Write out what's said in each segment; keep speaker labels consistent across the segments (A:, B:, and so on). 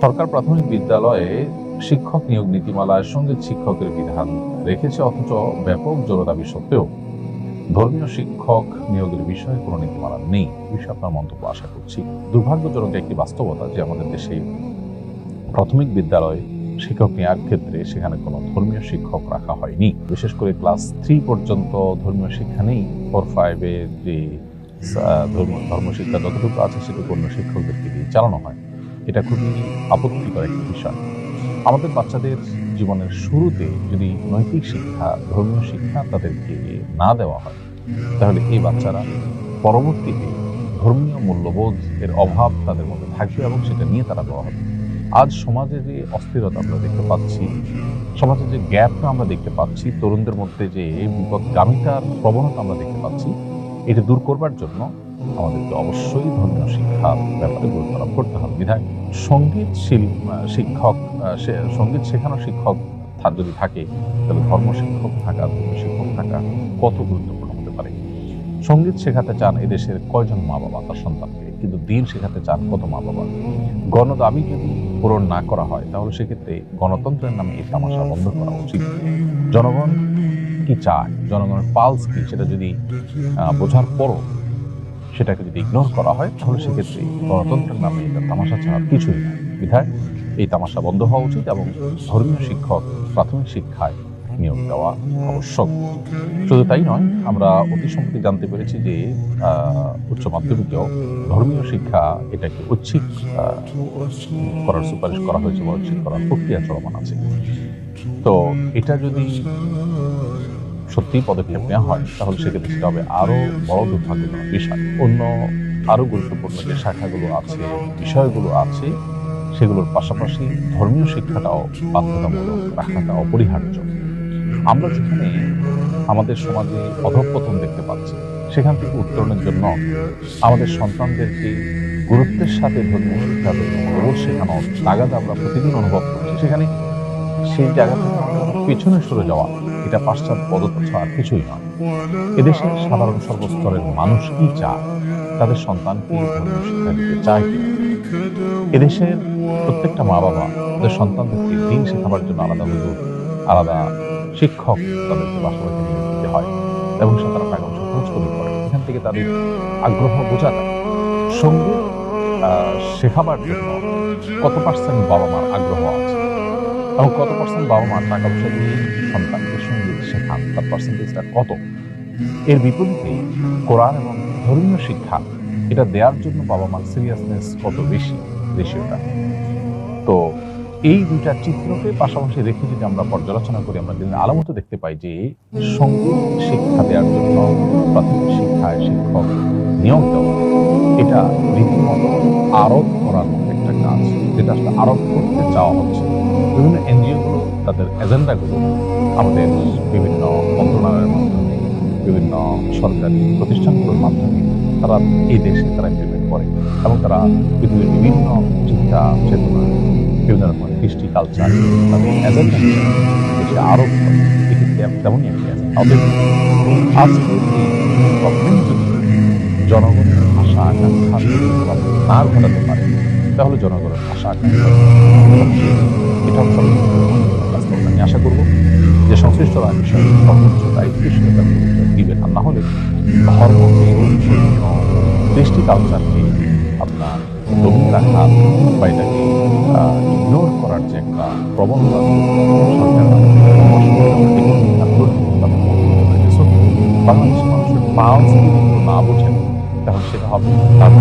A: সরকার প্রাথমিক বিদ্যালয়ে শিক্ষক নিয়োগ নীতিমালায় সঙ্গীত শিক্ষকের বিধান রেখেছে, অথচ ব্যাপক জোরদাবি সত্ত্বেও ধর্মীয় শিক্ষক নিয়োগের বিষয়ে কোনো নীতিমালা নেই। বিষয়ে আপনার মন্তব্য আশা করছি। দুর্ভাগ্যজনক একটি বাস্তবতা যে আমাদের দেশে প্রাথমিক বিদ্যালয়ে শিক্ষক নেওয়ার ক্ষেত্রে সেখানে কোনো ধর্মীয় শিক্ষক রাখা হয়নি। বিশেষ করে ক্লাস 3 পর্যন্ত ধর্মীয় শিক্ষা নেই। 4-5-এ যে ধর্মশিক্ষা যতটুকু আছে সেটুকু অন্য শিক্ষকদেরকে দিয়ে চালানো হয়। এটা খুবই আপত্তিকর একটি বিষয়। আমাদের বাচ্চাদের জীবনের শুরুতে যদি নৈতিক শিক্ষা, ধর্মীয় শিক্ষা তাদেরকে না দেওয়া হয়, তাহলে এই বাচ্চারা পরবর্তীতে ধর্মীয় মূল্যবোধ এর অভাব তাদের মধ্যে থাকবে এবং সেটা নিয়ে তারা বড় হবে। আজ সমাজে যে অস্থিরতা আমরা দেখতে পাচ্ছি, সমাজে যে গ্যাপটা আমরা দেখতে পাচ্ছি, তরুণদের মধ্যে যে বিপদগামিতার প্রবণতা আমরা দেখতে পাচ্ছি, এটা দূর করবার জন্য আমাদেরকে অবশ্যই ধর্মীয় শিক্ষার ব্যাপারে গুরুত্ব আরোপ করতে হবে। বিধায় সঙ্গীত শিক্ষক, সঙ্গীত শেখানোর শিক্ষক যদি থাকে, তাহলে ধর্ম শিক্ষক থাকা, ধর্মীয় শিক্ষক থাকা কত গুরুত্বপূর্ণ হতে পারে। সঙ্গীত শেখাতে চান এদেশের কয়জন মা বাবা তার সন্তানকে, কিন্তু দিন শেখাতে চান কত মা বাবা। গণদাবি যদি পূরণ না করা হয়, তাহলে সেক্ষেত্রে গণতন্ত্রের নামে এই তামাশা বন্ধ করা উচিত। জনগণ কি চায়, জনগণের পালস কি, সেটা যদি বোঝার পরও সেটাকে যদি ইগনোর করা হয়, তাহলে সেক্ষেত্রে গণতন্ত্রের নামে এটা তামাশা ছাড়া কিছুই না। বিধায় এই তামাশা বন্ধ হওয়া উচিত এবং ধর্মীয় শিক্ষক প্রাথমিক শিক্ষায় নিয়োগ দেওয়া আবশ্যক। শুধু তাই নয়, আমরা অতি সম্প্রতি জানতে পেরেছি যে উচ্চ মাধ্যমিকেও ধর্মীয় শিক্ষা এটাকে ঐচ্ছিক করার সুপারিশ করা হয়েছে বা ঐচ্ছিক করার প্রক্রিয়া চলমান আছে। তো এটা যদি সত্যি পদক্ষেপ নেওয়া হয়, তাহলে সেক্ষেত্রে সেটা হবে আরো বড় দুর্ভাগ্যজনক বিষয়। অন্য আরো গুরুত্বপূর্ণ যে শাখাগুলো আছে, বিষয়গুলো আছে, সেগুলোর পাশাপাশি ধর্মীয় শিক্ষাটাও বাধ্যতামূলক রাখাটা অপরিহার্য। আমরা যেখানে আমাদের সমাজে অধঃপতন দেখতে পাচ্ছি, সেখান থেকে উত্তরণের জন্য আমাদের সন্তানদেরকে গুরুত্বের সাথে ধর্মীয় শিক্ষা, ধর্মীয় শেখানোর তাগাদা আমরা প্রতিদিন অনুভব করছি। সেখানে সেই জায়গা থেকে পেছনে সরে যাওয়া, এটা পাশ্চাত্য পদ্ধতি ছাড়া আর কিছুই নয়। এদেশের সাধারণ সর্বস্তরের মানুষ কি চায়, তাদের সন্তানকে ধর্মীয় শিক্ষা দিতে চায় কিনা। এদেশের প্রত্যেকটা মা বাবা তাদের সন্তানদেরকে দিন শেখাবার জন্য আলাদা হুজুর, আলাদা শিক্ষক তাদেরকে বাসাবাড়িতে নিয়োগ দিতে হয় এবং সে তারা টাকা পয়সা খরচ করে পড়ে। এখান থেকে তাদের আগ্রহ বোঝা যায়। সঙ্গীত শেখাবার জন্য কত পার্সেন্ট বাবা মার আগ্রহ আছে এবং কত পার্সেন্ট বাবা মার টাকা পয়সা দিয়ে সন্তানকে সঙ্গীত শেখান, তার পার্সেন্টেজটা কত। এর বিপরীতে কোরআন এবং ধর্মীয় শিক্ষা এটা দেওয়ার জন্য বাবা মার সিরিয়াসনেস কত বেশি, রেশিওটা। তো এই দুইটা চিত্রকে পাশাপাশি রেখে যদি আমরা পর্যালোচনা করি, আমরা দিনের আলামত দেখতে পাই যে সঙ্গীত শিক্ষা দেওয়ার জন্য প্রাথমিক শিক্ষায় শিক্ষক নিয়োগ দেওয়া, এটা রীতিমতো আরোপ করার মতো একটা কাজ, যেটা আসলে আরোপ করতে চাওয়া হচ্ছে। বিভিন্ন এনজিওগুলো তাদের এজেন্ডাগুলো আমাদের বিভিন্ন মন্ত্রণালয়ের মাধ্যমে, বিভিন্ন সরকারি প্রতিষ্ঠানগুলোর মাধ্যমে তারা এই দেশে তারা ইমপ্লিমেন্ট করে এবং তারা পৃথিবীর বিভিন্ন চিন্তা চেতনা, বিভিন্ন রকমের কৃষ্টি কালচার তাদের এজেন্ডা দেশে আরোপ করে। এটি তেমনই একটি এজেন্ডা। আজকে এই গভর্নমেন্ট যদি জনগণের আশা আকাঙ্ক্ষা না ঘটাতে পারে, তাহলে জনগণের আশা আকাঙ্ক্ষা এটা আমি আশা করব যে সংশ্লিষ্টরা বিষয়ে সর্বোচ্চ দায়িত্বশীলতার পরিচয় দিবেন। আর না হলে ধর্মকে, কৃষ্টি কালচারকে আপনার দমিয়ে রাখার বা এটাকে ইগনোর করার যে একটা প্রবণতা বাংলাদেশের মানুষের পালস না বোঝেন, তাহলে সেটা হবে তার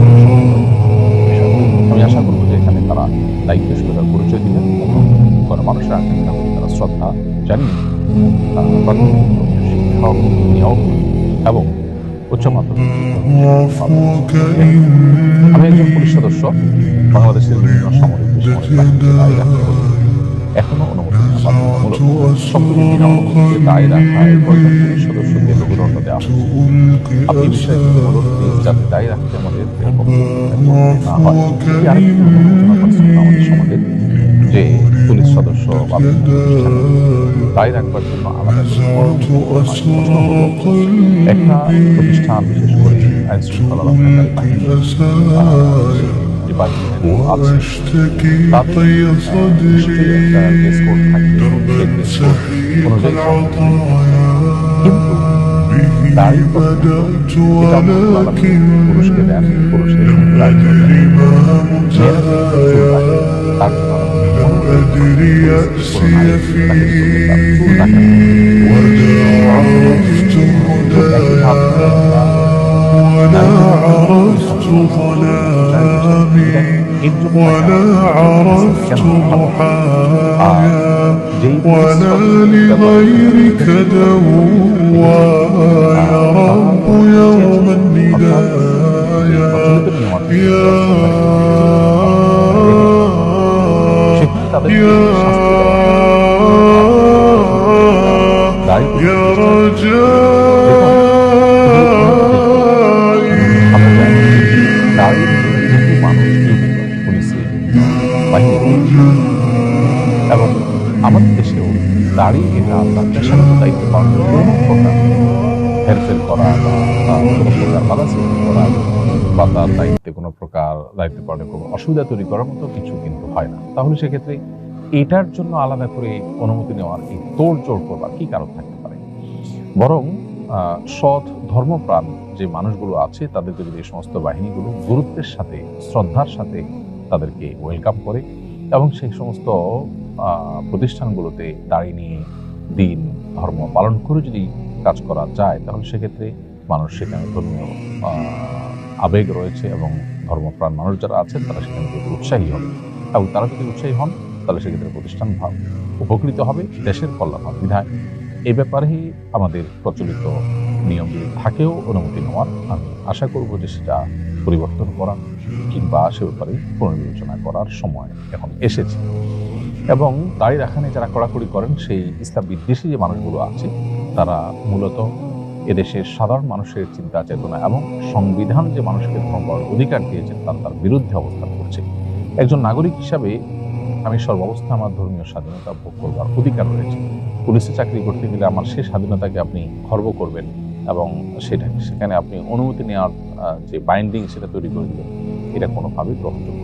A: আমি আশা করবো যে এখানে তারা দায়িত্বশীলতার পরিচয় দিবেন এবং কোনো মানুষের আকাঙ্ক্ষা প্রতি তারা শ্রদ্ধা জানিয়ে প্রাথমিক শিক্ষক নিয়োগ এবং উচ্চ মাধ্যমিক। আমি একজন পুলিশ সদস্য, বাংলাদেশের বিভিন্ন সামরিক বেসামরিক বাহিনীতে এখনো অনুমতি বাধ্যতামূলক। সম্প্রতি বিনা অনুমতিতে দায় রাখায় কয়েকজন পুলিশ সদস্যকে লঘুদণ্ড দেওয়া হয়েছে। আপনি বিষয়টি বলুন প্লিজ, যাতে দায় রাখতে আমাদের না হয়। আরেকটি আমাদের সমাজে যে পুলিশ সদস্য বা দায় রাখবার জন্য আলাদা একটা প্রতিষ্ঠান, বিশেষ করে আইন শৃঙ্খলা রক্ষাকারী বাহিনী ডিপার্টমেন্টের আছে তাদের নিশ্চয়ই একটা ড্রেস কোড থাকবে, সেই ড্রেস কোড অনুযায়ী কিন্তু দাড়ি এটা আল্লাহ তাআলা পুরুষকে দেন, পুরুষের দায়িত্ব দেন, মেয়েরা চুল রাখে, তার জন্য
B: ولا لغيرك دوايا رب يوم الندايا يا رجائي
A: এবং আমাদের দেশেও দাড়ি এটা তার পেশাগত দায়িত্ব পালন কোনো প্রকার হেরফের করা বা কোনো প্রকার বাধাসৃষ্টি করা বা তার দায়িত্বে কোনো প্রকার দায়িত্ব পালনে কোনো অসুবিধা তৈরি করার মতো কিছু কিন্তু হয় না। তাহলে সেক্ষেত্রে এটার জন্য আলাদা করে অনুমতি নেওয়ার এই তোড়জোড় করবার কি কারণ থাকতে পারে? বরং সৎ ধর্মপ্রাণ যে মানুষগুলো আছে তাদেরকে যদি এই সমস্ত বাহিনীগুলো গুরুত্বের সাথে শ্রদ্ধার সাথে তাদেরকে ওয়েলকাম করে এবং সেই সমস্ত প্রতিষ্ঠানগুলোতে দাঁড়িয়ে নিয়ে দিন ধর্ম পালন করে যদি কাজ করা যায় তাহলে সেক্ষেত্রে মানুষ সেখানে ধর্মীয় আবেগ রয়েছে এবং ধর্মপ্রাণ মানুষ যারা আছেন তারা সেখানে থেকে উৎসাহী হবে এবং তারা যদি উৎসাহী হন তাহলে সেক্ষেত্রে প্রতিষ্ঠান উপকৃত হবে, দেশের কল্যাণ হবে। বিধায় এই ব্যাপারে আমাদের প্রচলিত নিয়ম যদি থাকেও অনুমতি নেওয়ার আমি আশা করব যে সেটা পরিবর্তন করা কিংবা সে ব্যাপারে পুনর্বিবেচনা করার সময় এখন এসেছে। এবং দাড়ি রাখা নিয়ে যারা কড়াকড়ি করেন সেই ইসলাম বিদ্বেষী যে মানুষগুলো আছে তারা মূলত এদেশের সাধারণ মানুষের চিন্তা চেতনা এবং সংবিধান যে মানুষকে ধর্ম করার অধিকার দিয়েছেন তার বিরুদ্ধে অবস্থান করছে। একজন নাগরিক হিসাবে আমি সর্বাবস্থা আমার ধর্মীয় স্বাধীনতা ভোগ করবার অধিকার রয়েছে। পুলিশে চাকরি করতে গেলে আমার সেই স্বাধীনতাকে আপনি খর্ব করবেন এবং সেখানে আপনি অনুমতি নেওয়ার যে বাইন্ডিং সেটা তৈরি করে দিবেন, এটা কোনোভাবেই গ্রহণযোগ্য